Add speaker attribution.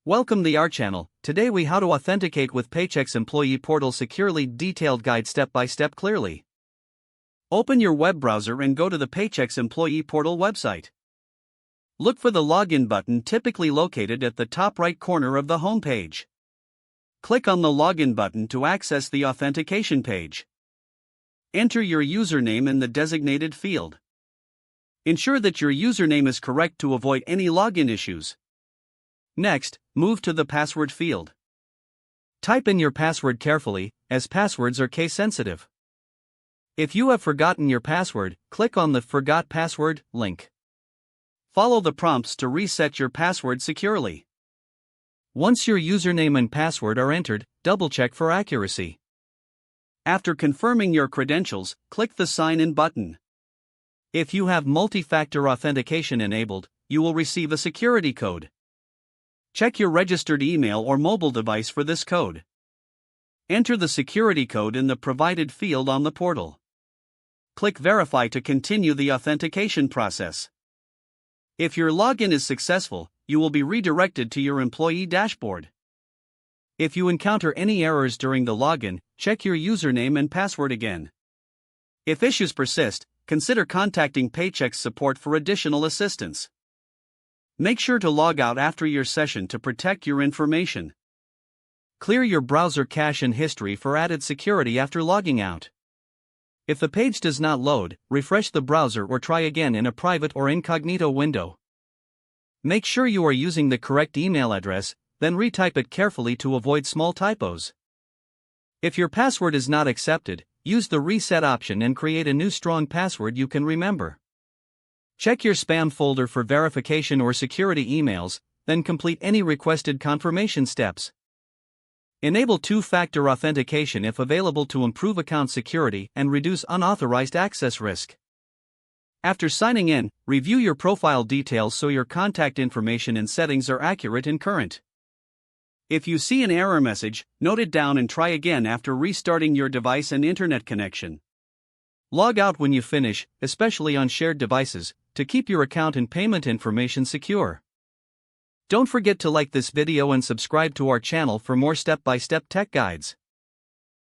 Speaker 1: Welcome to our channel. Today we how to authenticate with Paychex employee portal securely, detailed guide step by step clearly. Open your web browser and go to the Paychex employee portal website. Look for the login button typically located at the top right corner of the home page. Click on the login button to access the authentication page. Enter your username in the designated field. Ensure that your username is correct to avoid any login issues. Next, move to the password field. Type in your password carefully, as passwords are case sensitive. If you have forgotten your password, click on the Forgot Password link. Follow the prompts to reset your password securely. Once your username and password are entered, double-check for accuracy. After confirming your credentials, click the Sign In button. If you have multi-factor authentication enabled, you will receive a security code. Check your registered email or mobile device for this code. Enter the security code in the provided field on the portal. Click Verify to continue the authentication process. If your login is successful, you will be redirected to your employee dashboard. If you encounter any errors during the login, check your username and password again. If issues persist, consider contacting Paychex support for additional assistance. Make sure to log out after your session to protect your information. Clear your browser cache and history for added security after logging out. If the page does not load, refresh the browser or try again in a private or incognito window. Make sure you are using the correct email address, then retype it carefully to avoid small typos. If your password is not accepted, use the reset option and create a new strong password you can remember. Check your spam folder for verification or security emails, then complete any requested confirmation steps. Enable two-factor authentication if available to improve account security and reduce unauthorized access risk. After signing in, review your profile details so your contact information and settings are accurate and current. If you see an error message, note it down and try again after restarting your device and internet connection. Log out when you finish, especially on shared devices, to keep your account and payment information secure. Don't forget to like this video and subscribe to our channel for more step-by-step tech guides.